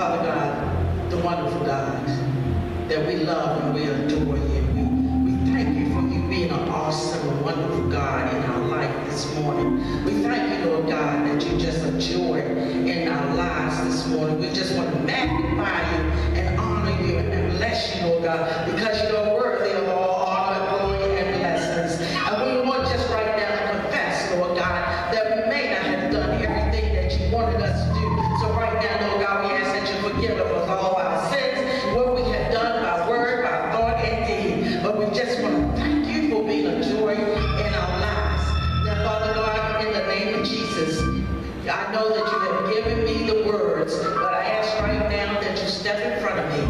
Father God, the wonderful God, that we love and we adore you. We thank you for you being an awesome and wonderful God in our life this morning. We thank you, Lord God, that you're just a joy in our lives this morning. We just want to magnify you and honor you and bless you, Lord God, because you are worthy of all honor, glory, and blessings. And we want just right now to confess, Lord God, that we may not have done everything that you wanted us to do. So right now, Lord God, we ask that you forgive us all our sins, what we have done by word, by thought, and deed. But we just want to thank you for being a joy in our lives. Now, Father God, in the name of Jesus, I know that you have given me the words, but I ask right now that you step in front of me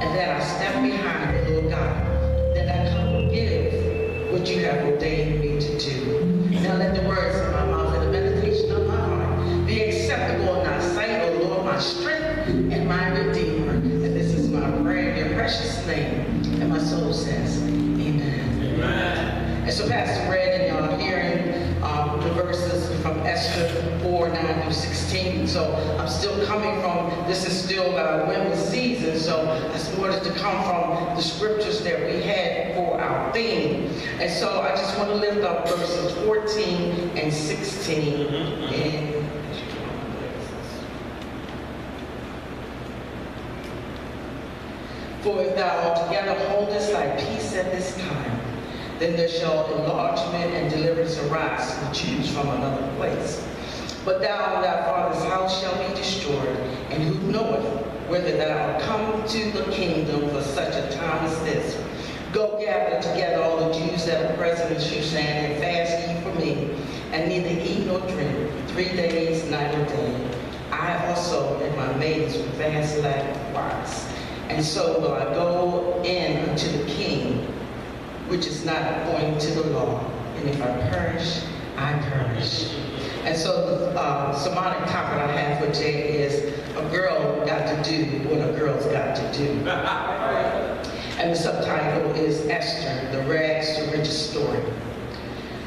and that I step behind it, Lord God, that I come and give what you have ordained me to do. Now let the words of my mouth and the meditation of my heart be acceptable in thy sight, O Lord, my strength and my redeemer. And this is my prayer in your precious name. And my soul says, amen. Amen. And so Pastor read in your hearing the verses from Esther 4, 9 through 16. So I'm still coming from, this is still women's season, so I just wanted to come from the scriptures that we had for our theme. And so I just want to lift up verses 14 and 16. And for if thou altogether holdest thy peace at this time, then there shall enlargement and deliverance arise to the Jews from another place. But thou and thy father's house shall be destroyed, and who knoweth whether thou art come to the kingdom for such a time as this? Go gather together all the Jews that are present in Shushan, and fast ye for me, and neither eat nor drink 3 days, night or day. I also and my maids will fast likewise. And so will I go in unto the king, which is not according to the law. And if I perish, I perish. And so the sermonic topic I have for today is a girl got to do what a girl's got to do. And the subtitle is Esther, the rags to riches story.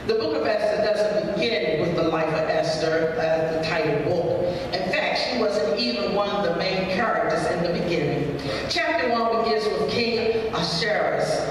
The book of Esther doesn't begin with the life of Esther as the title book. In fact, she wasn't even one of the main characters in the beginning. Chapter 1 begins with King Ahasuerus,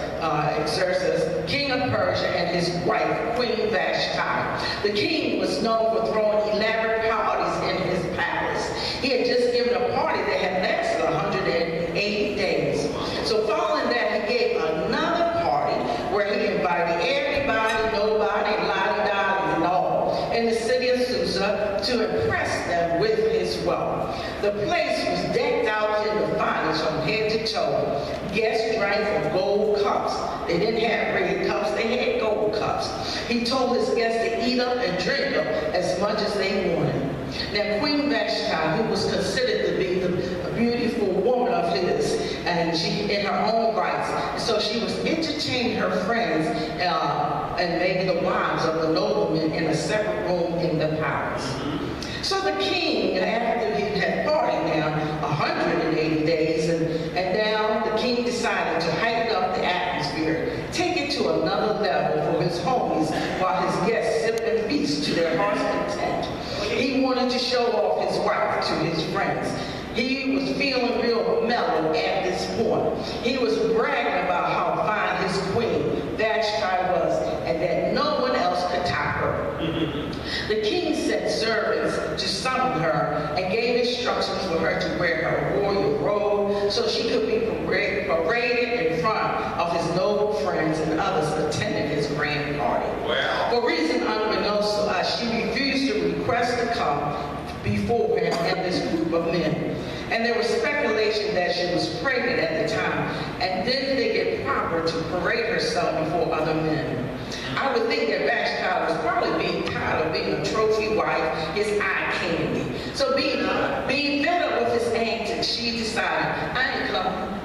king of Persia, and his wife, Queen Vashti. The king was known for throwing elaborate parties in his palace. He had just given a party that had lasted 180 days. So following that, he gave another party where he invited everybody, nobody, la-di-da, and all in the city of Susa to impress them with his wealth. The place was decked out in the finest from head to toe. Guests drank from gold cups. They didn't have red cups, they had gold cups. He told his guests to eat up and drink up as much as they wanted. Now Queen Vashti, who was considered to be the beautiful woman of his, and she in her own rights, so she was entertaining her friends and maybe the wives of the noblemen in a separate room in the palace. So the king, after he had partied now 180 days, and now the king decided to heighten up the atmosphere, take it to another level for his homies while his guests sip and feast to their heart's content. He wanted to show off his wife to his friends. He was feeling real mellow at this point. He was bragging about how fine his queen, Vashti, was, and that no one else could top her. The king sent servants to summon her and gave instructions for her to wear her royal robe so she could be paraded in front of his noble friends and others attending his grand party. Wow. For reason unbeknownst to us, she refused to request to come before him and this group of men. And there was speculation that she was pregnant at the time and didn't think it proper to parade herself before other men. I would think that Vashti was probably being tired of being a trophy wife, his eye candy. So being fed up with his antics, she decided, I ain't coming.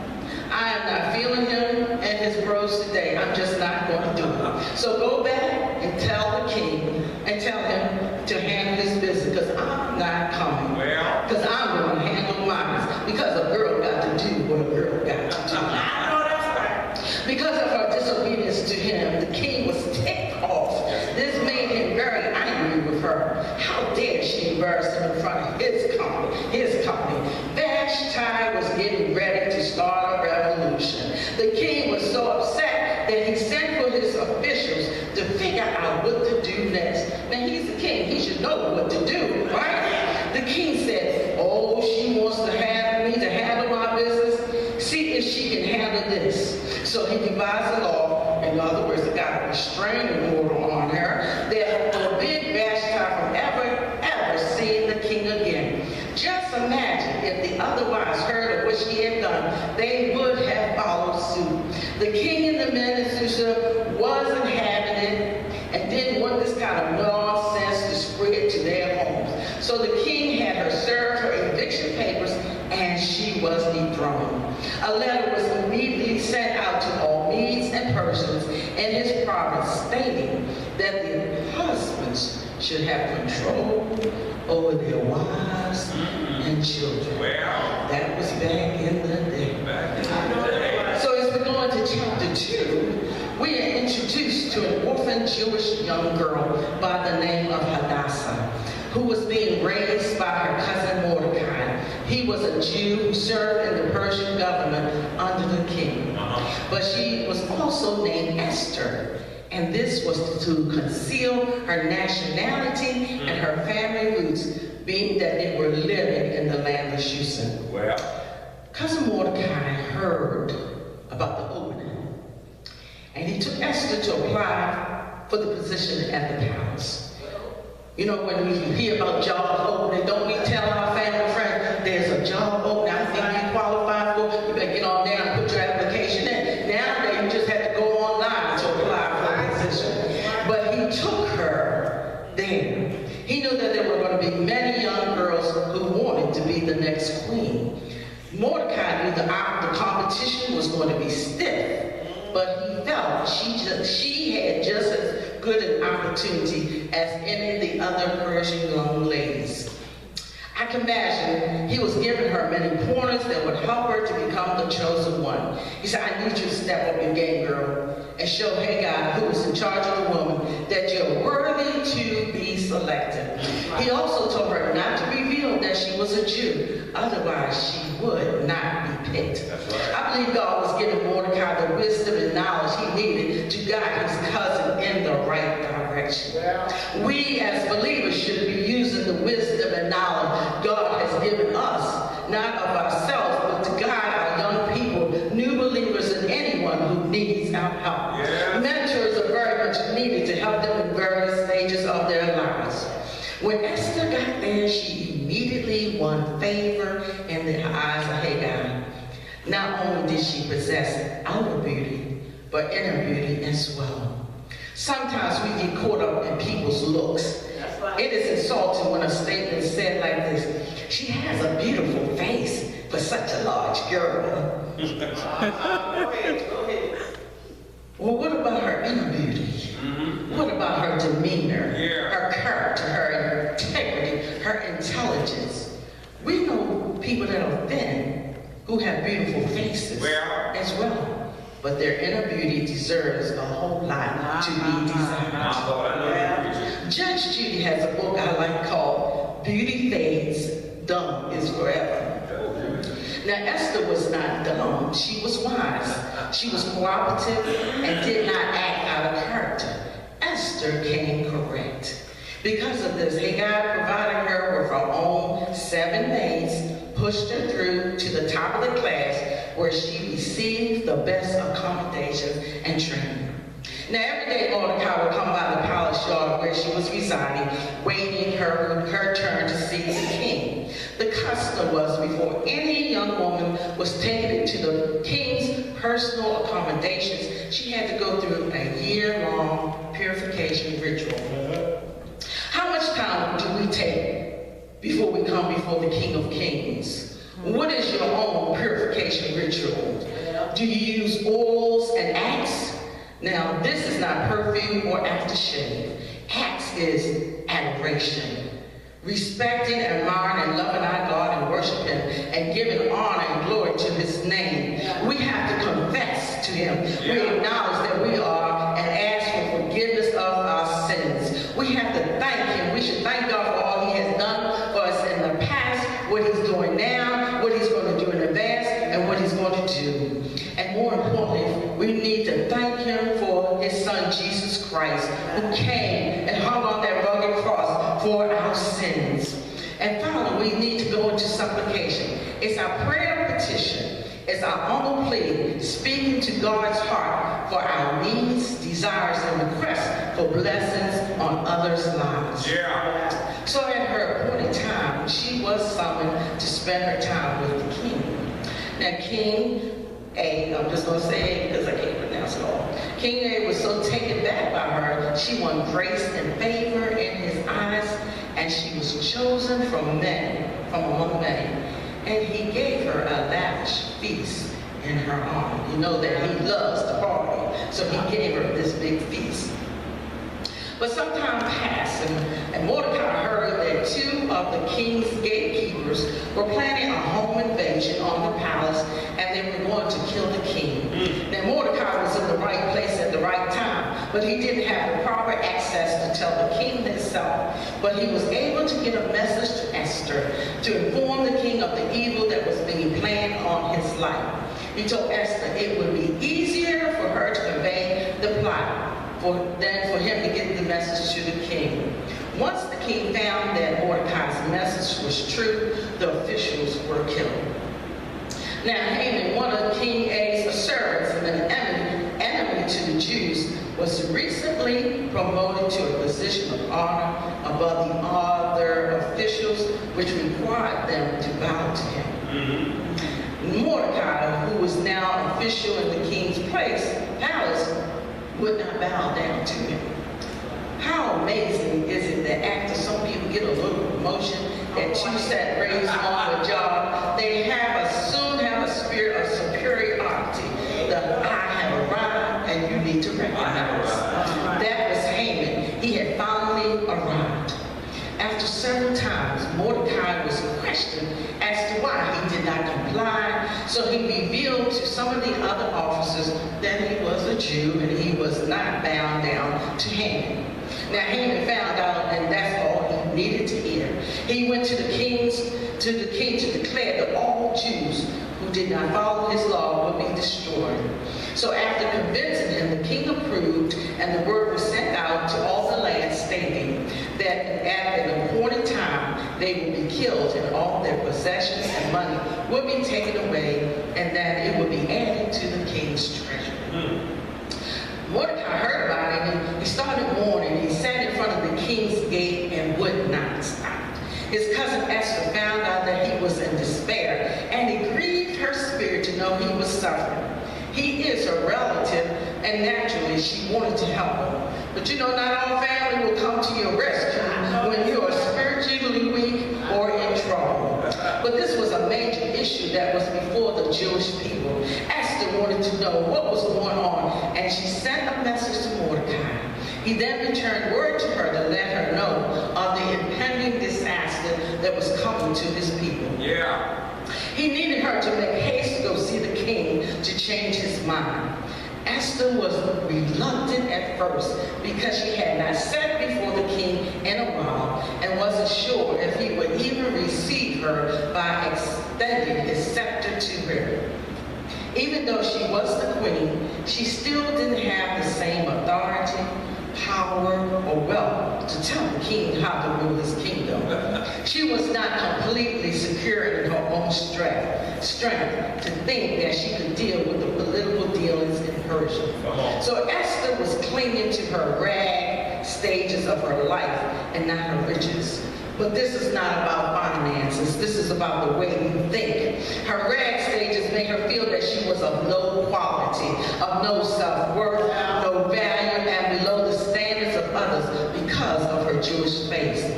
I am not feeling him and his bros today. I'm just not going to do it. So go back and tell the king and tell him to handle his business, because I'm not coming. Because I'm going to handle mine. Because a girl got to do what a girl got to do. I know that's right. Because of her disobedience to him, the king was ticked off. This made him very angry with her. How dare she embarrass him in front of his company. Vashti his officials to figure out what to do next. Now, he's the king. He should know what to do, right? The king said, oh, she wants to have me to handle my business. See if she can handle this. So he devised a law. In other words, they got a restraining order on her that forbid Vashti from ever seeing the king again. Just imagine if the other wives heard of what she had done, they would have followed suit. The king and the men in Susa wasn't having it and didn't want this kind of nonsense to spread to their homes. So the king had her serve her eviction papers and she was dethroned. A letter was immediately sent out to all Medes and Persians in his province stating that the husbands should have control over their wives and children. Well, that was back in the day. So as we go into chapter 2, we are introduced to an orphan Jewish young girl by the name of Hadassah, who was being raised by her cousin Mordecai. He was a Jew who served in the Persian government under the king. But she was also named Esther, and this was to conceal her nationality and her family roots, being that they were living in the land of Shushan. Well, Cousin Mordecai heard about the opening, and he took Esther to apply for the position at the palace. You know, when we hear about job opening, don't we tell our family friends, there's a job opening, I think you qualify for, you better get on down and put your application in. Nowadays, you just have to go online to apply for a position. But he took her there. He knew that there were going to be many young girls who wanted to be the next queen. Mordecai knew the competition was going to be stiff, but he felt she had just as good an opportunity as any of the other Persian young ladies. I can imagine he was giving her many pointers that would help her to become the chosen one. He said, I need you to step up your game, girl, and show Haggai, who is in charge of the woman, that you're worthy to be selected. He also told her not to reveal that she was a Jew, otherwise she would not be picked. That's right. I believe God was giving Mordecai the wisdom and knowledge he needed to guide his cousin in the right direction. We as believers should be using the wisdom and knowledge God has given us, not of ourselves, but to guide our young people, new believers, and anyone who needs our help. Yeah. Mentors are very much needed to help them in various stages of their lives. When Esther got there, she immediately won favor in the eyes of Haggai. Not only did she possess outer beauty, but inner beauty as well. Sometimes we get caught up in people's looks. It is insulting when a statement is said like this, she has a beautiful face for such a large girl. Go ahead. Well, what about her inner beauty? What about her demeanor, her character, her integrity, her intelligence? We know people that are thin who have beautiful faces as well. But their inner beauty deserves a whole lot to be desired. Judge Judy has a book I like called Beauty Fades, Dumb is Forever. Now Esther was not dumb, she was wise. She was cooperative and did not act out of character. Esther came correct. Because of this, Haggai provided her with her own 7 maids, pushed her through to the top of the class where she received the best accommodations and training. Now every day Mordecai would come by the palace yard where she was residing, waiting her turn to see the king. The custom was before any young woman was taken to the king's personal accommodations, she had to go through a year-long purification ritual. How much time do we take before we come before the King of Kings? What is your own purification ritual? Do you use oils and Axe? Now, this is not perfume or aftershave. Axe is adoration. Respecting, admiring, and loving our God and worshiping and giving honor and glory to his name. We have to confess to him. We acknowledge that we are and ask for forgiveness of our sins. We have to thank him. We should thank God for all he has done for us in the past, what he's doing now, what he's going to do in advance, and what he's going to do. And more importantly, we need to thank him for his son Son, Jesus Christ, who came and hung on that rugged cross for our sins. And finally, we need to go into supplication. It's our prayer of petition. It's our humble plea, speaking to God's heart for our needs, desires, and requests for blessings on others' lives. Yeah. So at her appointed time, she was summoned to spend her time with the king. Now, King A, I'm just going to say A because I can't pronounce it all. King A was so taken back by her, she won grace and favor in his eyes, and she was chosen from among many. And he gave her a lavish feast in her honor. You know that he loves to party, so he gave her this big feast. But some time passed, and Mordecai heard that two of the king's gatekeepers were planning a home invasion on the palace, and they were going to kill the king. Now, Mordecai was in the right place at the right time, but he didn't have the proper access to tell the king himself. But he was able to get a message to Esther to inform the king of the evil that was being planned on his life. He told Esther it would be easier for her to convey the plot than for him to get the message to the king. Once the king found that Mordecai's message was true, the officials were killed. Now Haman, one of King A's servants and an enemy to the Jews, was recently promoted to a position of honor above the other officials, which required them to bow to him. Mordecai, who was now official in the king's palace, would not bow down to him. How amazing is it that after some people get a little promotion, that you set raised on the job, they soon have a spirit of superiority. I have arrived and you need to recognize. That was Haman. He had finally arrived. After several times, Mordecai was questioned as to why he did not comply, so he revealed to some of the other officers that he was a Jew and he was not bound down to Haman. Now Haman found out, and that's all he needed to hear. He went to the king to declare that all Jews who did not follow his law would be destroyed. So after convincing him, the king approved, and the word was sent out to all the land stating that at an appointed time they would be killed and all their possessions and money would be taken away, and that it would be added to the king's treasury. Mordecai heard about it, and he started mourning. He sat in front of the king's gate and would not stop. His cousin Esther found out that he was in despair, and it grieved her spirit to know he was suffering. He is her relative, and naturally she wanted to help him. But you know, not all family will come to your rescue when you are spiritually weak or in trouble. But this was a major issue that was before the Jewish people. Esther wanted to know what was going on, and she sent a message to Mordecai. He then returned word to her to let her know of the impending disaster that was coming to his people. Yeah. He needed her to make haste to go see the king to change his mind. Esther was reluctant at first because she had not sat before the king in a while and wasn't sure if he would even receive her by extending his scepter to her. Even though she was the queen, she still didn't have the same authority, power, or wealth to tell the king how to rule his kingdom. She was not completely secure in her own strength to think that she could deal with the political dealings in Persia. So Esther was clinging to her rag stages of her life and not her riches. But this is not about finances. This is about the way you think. Her rag stages made her feel that she was of low quality, of no self-worth, no value, and below the standards of others because of her Jewish faith.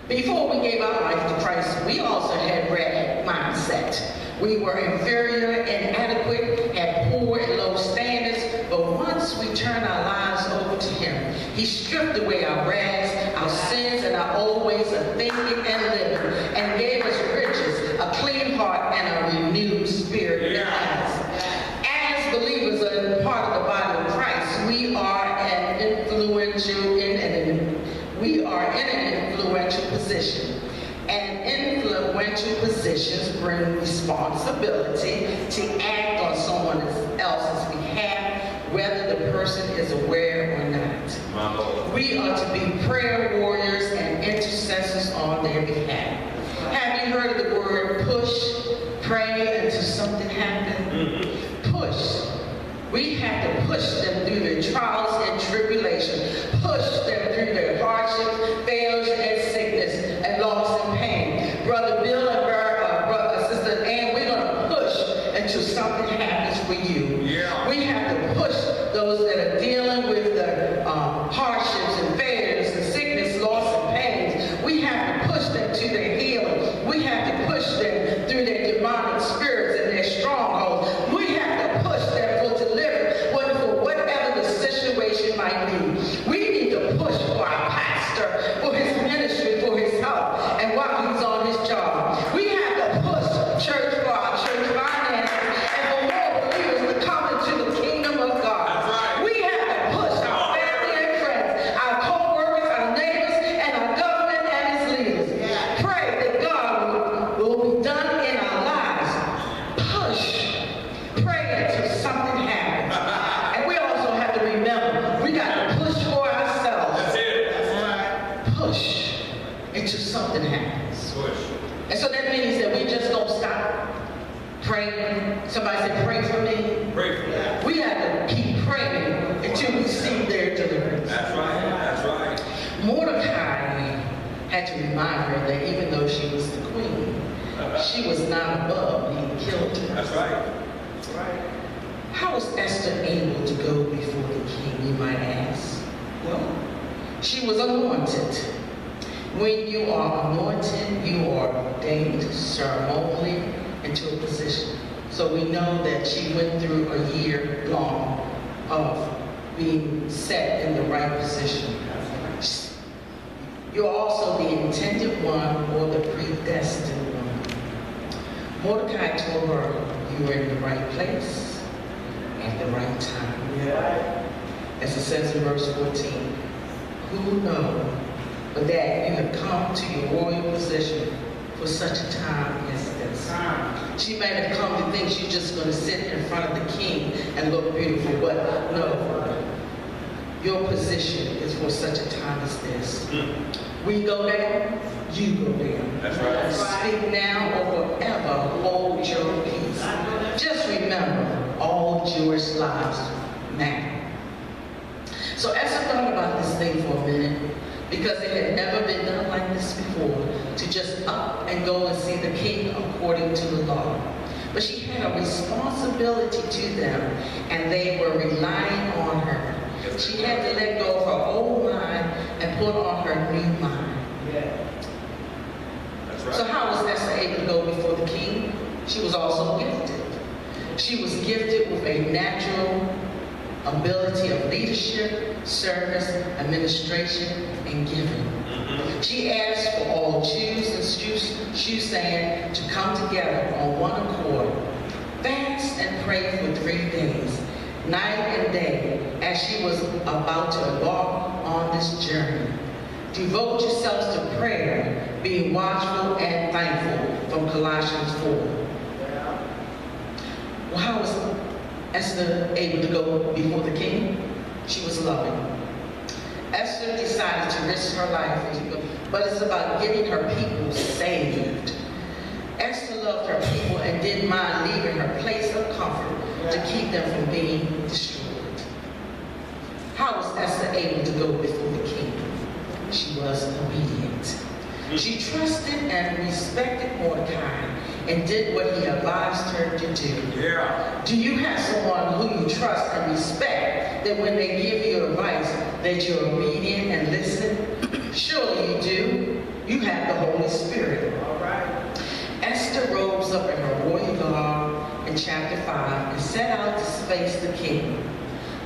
Before we gave our life to Christ, we also had rag mindset. We were inferior, inadequate, had poor and low standards, but once we turned our lives over to Him, He stripped away our rags, our sins, and our old ways of thinking and living, and gave us riches, a clean heart, and a renewed spirit in us. As believers and part of the body of Christ, we are in an influential position. And influential positions bring responsibility to act on someone else's behalf, whether the person is aware or not. We are to be prayer warriors and intercessors on their behalf. Have you heard of the word push? Pray until something happens. Push. We have to push them through their trials and tribulations. Push them through their hardships, failures, and sickness, and loss and pain. Brother Bill and Sister Ann, we're going to push until something happens for you. Yeah. We have to push those that are dealing with the hardships and failures and sickness, loss and pains. We have to push them to their healing. We have to push them through their demonic spirits and their strongholds. We have to push them for deliverance, for whatever the situation might be. We need to push for our pastor, for his ministry, for his help, and while he's on his job. We have to push church for our church finances and for more believers to come into the kingdom of God. Right. We have to push our family and friends, our co-workers, our neighbors, and our government and its leaders. Yeah. Pray that God will be done in our lives. Push. Pray until something happens. And we also have to remember, we got to push for ourselves. That's it. That's right. Push until something happens. Push. And so that means that we just don't stop praying. Somebody said, pray for me. Pray for me. We have to keep praying until we see their deliverance. That's right. That's right. Mordecai had to remind her that even though she was the queen, she was not above being killed. That's right. That's right. How was Esther able to go before the king, you might ask? Well, she was anointed. When you are anointed, you are ordained ceremonially into a position. So we know that she went through a year long of being set in the right position. You're also the intended one or the predestined one. Mordecai told her you were in the right place at the right time. Yeah. As it says in verse 14, who knows but that you have come to your royal position for such a time as this. She might have come to think she's just going to sit in front of the king and look beautiful, but no. Your position is for such a time as this. We go down, you go down. That's right. Speak now or forever hold your peace. Just remember, all Jewish lives matter. So Esther thought about this thing for a minute, because it had never been done like this before, to just up and go and see the king according to the law. But she had a responsibility to them, and they were relying on her. She had to let go of her old mind and put on her new mind. Yeah. That's right. So how was Esther able to go before the king? She was also gifted. She was gifted with a natural ability of leadership, service, administration, and giving. She asked for all Jews and soothsaying to come together on one accord, fast and pray for 3 days, night and day, as she was about to embark on this journey. Devote yourselves to prayer, being watchful and thankful, from Colossians 4. Well, how was Esther able to go before the king? She was loving. Esther decided to risk her life, but it's about getting her people saved. Esther loved her people and didn't mind leaving her place of comfort to keep them from being destroyed. How was Esther able to go before the king? She was obedient. She trusted and respected Mordecai and did what he advised her to do. Yeah. Do you have someone who you trust and respect, that when they give you advice, that you're obedient and listen? Surely you do. You have the Holy Spirit. All right. Esther rose up in her royal garb in chapter 5 and set out to face the king.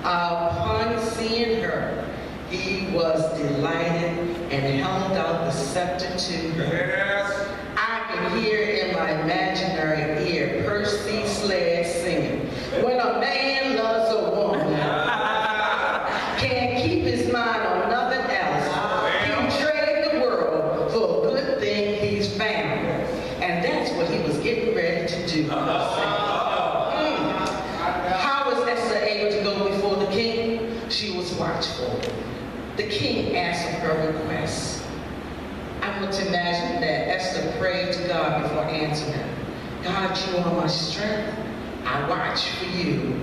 Upon seeing her, he was delighted and held out the scepter to her. Yes. I can hear in my imaginary ear Percy Slade singing, when a man loves a woman, can't keep his mind on nothing else. He'll trade the world for a good thing he's found. And that's what he was getting ready to do. How was Esther able to go before the king? the king asked of her request. I want to imagine that Esther prayed to God before answering. God, you are my strength. I watch for you.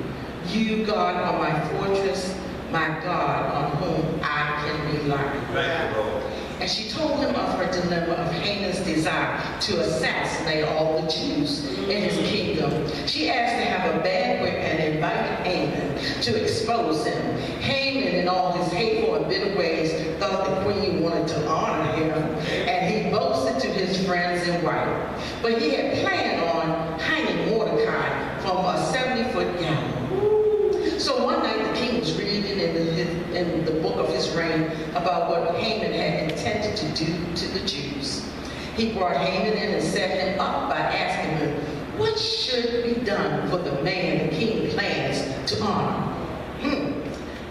You, God, are my fortress, my God, on whom I can rely. Thank you, Lord. And she told him of her dilemma of Haman's desire to assassinate all the Jews in his kingdom. She asked to have a banquet and invited Haman to expose him. Haman, in all his hateful and bitter ways, thought the queen wanted to honor him, and he boasted to his friends in white. But he had planned on hanging Mordecai from a 70-foot gallows. So one night the king was reading in the book of his reign about what Haman had intended to do to the Jews. He brought Haman in and set him up by asking him, what should be done for the man the king plans to honor?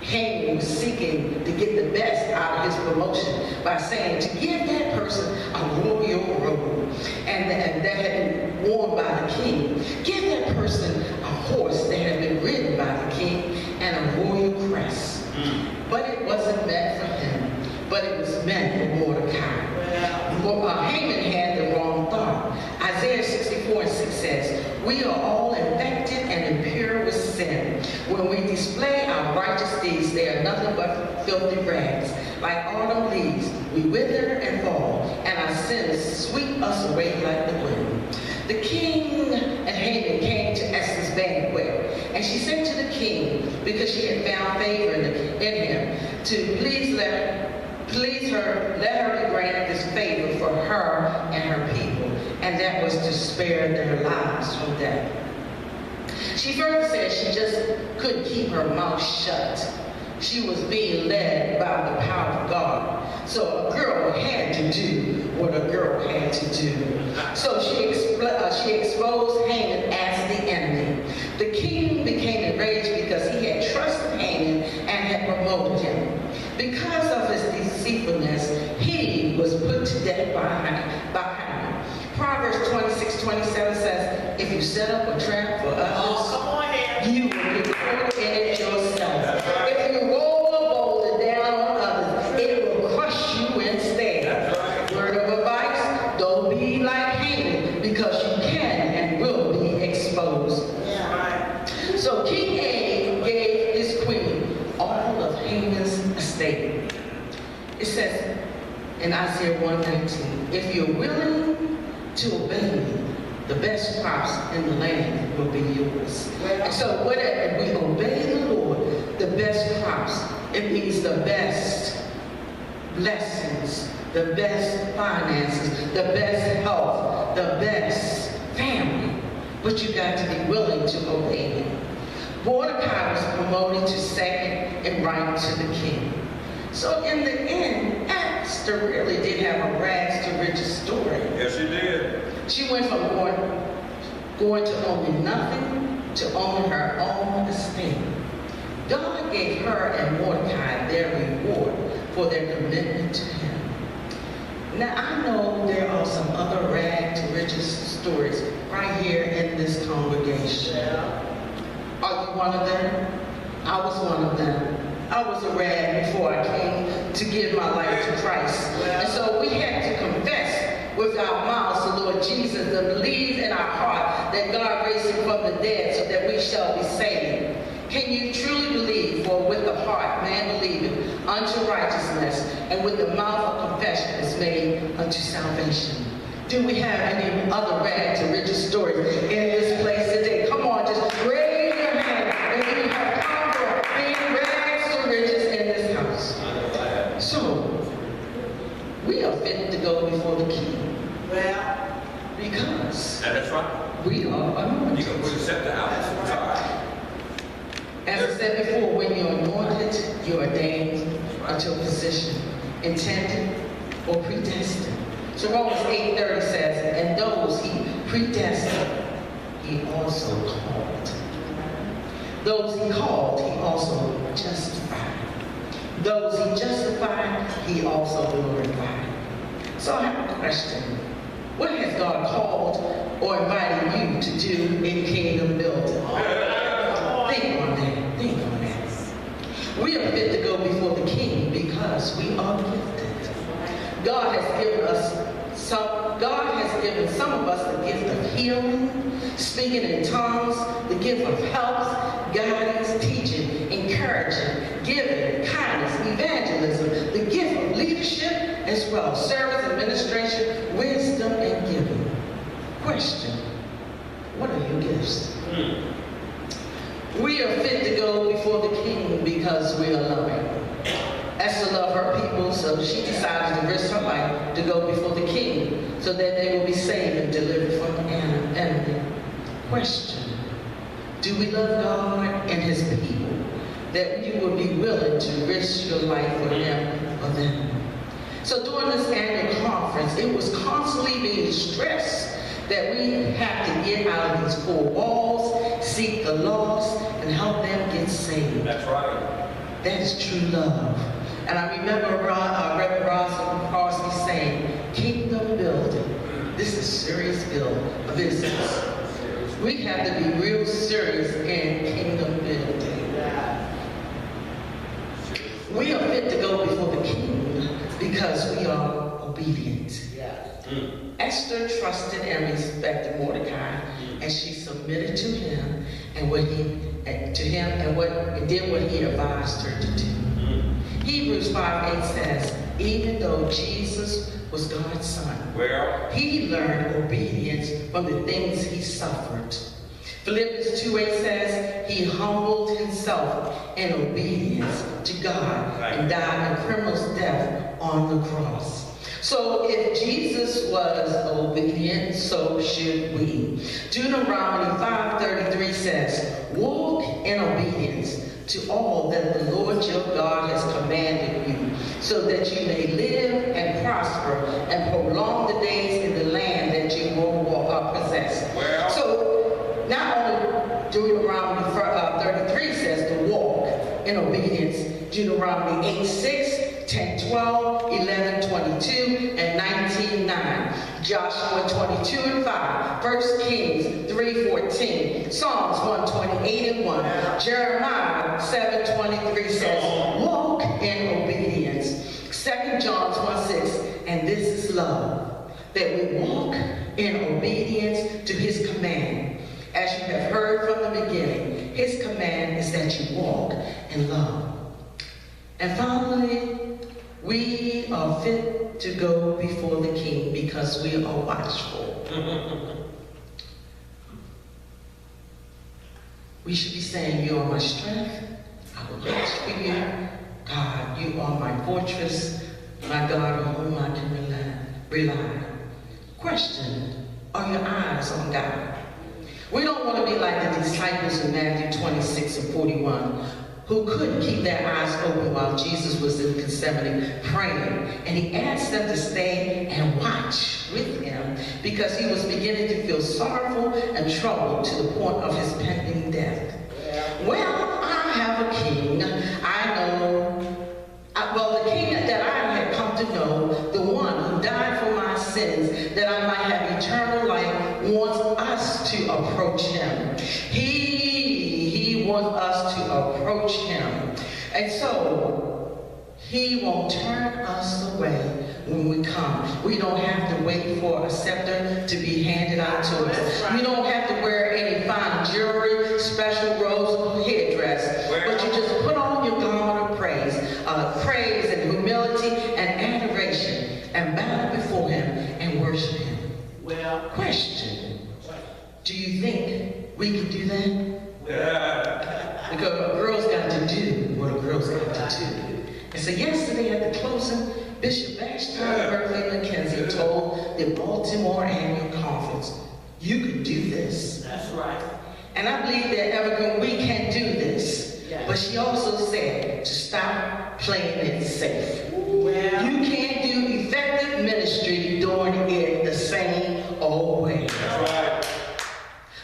Haman was seeking to get the best out of his promotion by saying to give that person a royal robe and that had been worn by the king. Give that person a horse that had been ridden by the king and a royal crest. But it wasn't meant for him, but it was meant for Mordecai. Haman had the wrong thought. Isaiah 64:6 says, we are all infected and impure with sin. When we display our righteous deeds, they are nothing but filthy rags. Like autumn leaves, we wither and fall, and our sins sweep us away like the wind. The king and Haman came to Esther's banquet, and she said to the king, because she had found favor in him, to let her be granted this favor for her and her people, and that was to spare their lives from death. She further said she just couldn't keep her mouth shut. She was being led by the power of God. So a girl had to do what a girl had to do. So she exposed Haman as the enemy. The king became enraged because he had trusted Haman and had promoted him. Because of his deceitfulness, he was put to death by Haman. Proverbs 26:27 says, if you set up a trap for others, you will be caught in it yourself. If you roll a boulder down on others, it will crush you instead. Word of advice, don't be like Haman, because you can and will be exposed. So King A gave his queen all of Haman's estate. It says in Isaiah 1:19, if you're willing to obey me, the best crops in the land will be yours. And so whatever we obey the Lord, the best crops, it means the best blessings, the best finances, the best health, the best family. But you got to be willing to obey him. Mordecai was promoted to second in rank to the king. So in the end, Esther really did have a rags to riches story. Yes, she did. She went from going to owning nothing to owning her own estate. God gave her and Mordecai their reward for their commitment to him. Now I know there are some other rag to riches stories right here in this congregation. Are you one of them? I was one of them. I was a rag before I came to give my life to Christ. And so we had to confess with our mouths the Lord Jesus and believe in our heart that God raised him from the dead so that we shall be saved. Can you truly believe? For with the heart man believeth unto righteousness, and with the mouth of confession is made unto salvation. Do we have any other rag to riches stories in this place today? Come on, just raise your hand if you have come for being rags to riches in this house. So, we are fit to go before the king. Well, because That's right. we are anointed. You can put yourself down. That's right. As I said before, when you're anointed, you're ordained unto a position, intended or predestined. So Romans 8:30 says, and those he predestined, he also called. Those he called, he also justified. Those he justified, he also glorified. So I have a question. What has God called or invited you to do in kingdom building? Think on that. Think on that. We are fit to go before the king because because we are gifted. God has given some of us the gift of healing, speaking in tongues, the gift of helps, guidance, teaching, encouraging, giving, kindness, evangelism, the gift of leadership as well, service, administration, wisdom, and giving. Question: what are your gifts? We are fit to go before the King because we are loving. Esther loved her people, so she decided to risk her life to go before the King so that they will be saved and delivered from the enemy. Question: do we love God and His people that you will be willing to risk your life for Him or them? So during this annual conference, it was constantly being stressed that we have to get out of these four walls, seek the lost, and help them get saved. That's right. That is true love. And I remember Reverend Crosby saying, kingdom building. This is serious business. We have to be real serious in kingdom building. We are fit to go before the King because we are obedient. Esther trusted and respected Mordecai, and she submitted to him and did what he advised her to do. Hebrews 5:8 says, even though Jesus was God's son, he learned obedience from the things he suffered. Philippians 2:8 says, he humbled himself in obedience to God and died a criminal's death on the cross. So if Jesus was obedient, so should we. Deuteronomy 5:33 says, walk in obedience to all that the Lord your God has commanded you, so that you may live and prosper and prolong the days in the land that you will possess. So not only Deuteronomy 33 says to walk in obedience, Deuteronomy 8:6, 10:12, 11:22, and 19:9. Joshua 22:5, 1 Kings 3:14, Psalms 128:1, Jeremiah 7:23 says, walk in obedience. 2 John 1:6, and this is love, that we walk in obedience to his command. As you have heard from the beginning, his command is that you walk in love. And finally, we are fit to go before the King because we are watchful. We should be saying, you are my strength, I will watch for you. God, you are my fortress, my God on whom I can rely. Question, are your eyes on God? We don't want to be like the disciples in Matthew 26:41, who couldn't keep their eyes open while Jesus was in Gethsemane praying. And he asked them to stay and watch with him because he was beginning to feel sorrowful and troubled to the point of his pending death. Well, I have a king. The king that I had come to know, the one who died for my sins, that I might have eternal life, wants us to approach him. He wants us to approach him. And so, he won't turn us away when we come. We don't have to wait for a scepter to be handed out to us. We don't have to wear any fine jewelry, special robes, or headdress. But you just put on your garment of praise and humility and adoration, and bow before him and worship him. Question, do you think we can do that? Because a girl's got to do what a girl's got to do. And so yesterday at the closing, Bishop Ashton Berkeley McKenzie told the Baltimore annual conference, you can do this. That's right. And I believe that Evergreen, we can do this. Yes. But she also said to stop playing it safe. You can't do effective ministry doing it the same old way. That's right.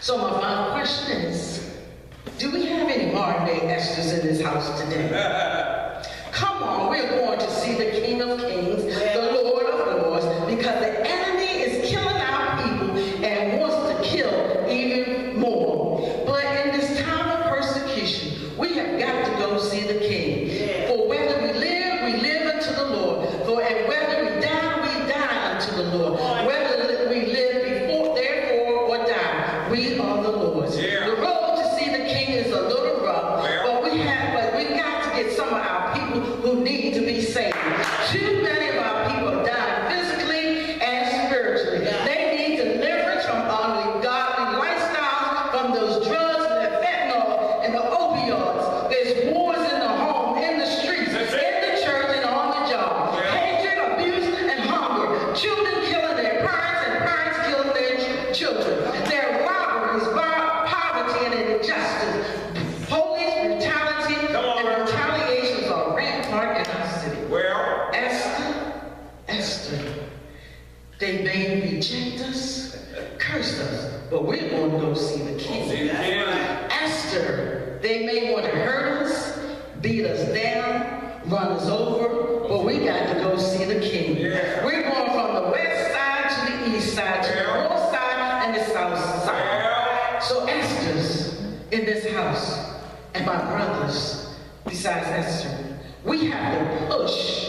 So my final question is, do we have any modern day Esthers in this house today? Come on, we're going to see the King of Kings, the Lord of Lords, because the enemy is killing our people and wants to kill even more. But in this time of persecution, we have got to go see the King. For whether we live in people who need to be saved. Too many of our people are dying physically and spiritually. They need deliverance from ungodly lifestyles, from those drugs and the fentanyl and the opioids. There's wars in the home, in the streets, in the church, and on the job. Hatred, abuse, and hunger. Children killing their parents and parents killing their children. There are robberies, poverty, and injustice. Police brutality and retaliations are rampant in our city. Well, Esther, they may reject us, curse us, but we're going to go see the King. Esther, they may want to hurt us, beat us down, run us over, but we got to go see the King. We're going from the west side to the east side, to the north side and the south side. So Esther's in this house, and my brothers, besides Esther, we have to push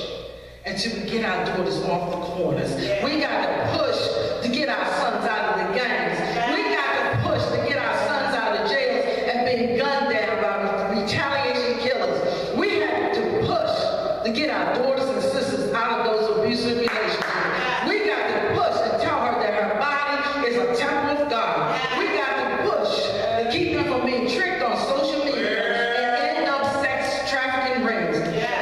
until we get our daughters off the corners. We got to push to get our sons out of the gangs. We got to push to get our sons out of jails and being gunned down by retaliation killers. We have to push to get our daughters and sisters out of those abusive relationships. We got to push and tell her that her body is a temple of God. We got to push to keep them from being tricked on social media and end up sex trafficking rings.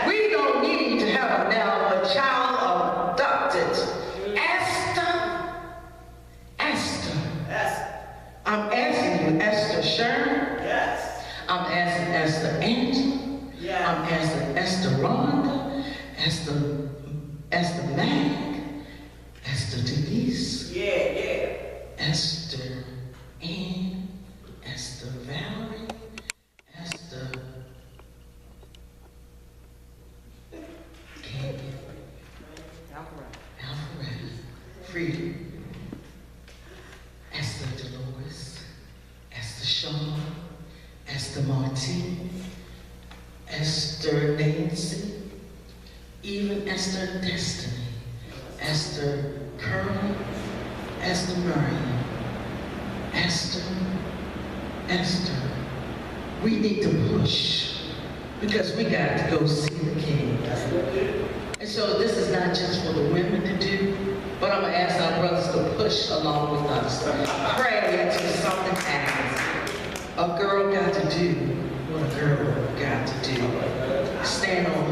We don't need to have a child abducted. Esther. I'm asking you, Esther Sherman. Yes. I'm asking Esther Angel. I'm asking Esther Rhonda, Esther Mag, Esther Denise, Esther Ann, Esther Valerie, Esther Candy, Alpharetta, Freedom, Esther Dolores, Esther Shawn, Esther Martine, Esther Nancy, even Esther Destiny, Esther Curly, Esther Marion, Esther. We need to push because we got to go see the King. And so this is not just for the women to do, but I'm going to ask our brothers to push along with us. Pray until something happens. A girl got to do what a girl got to do. Stand on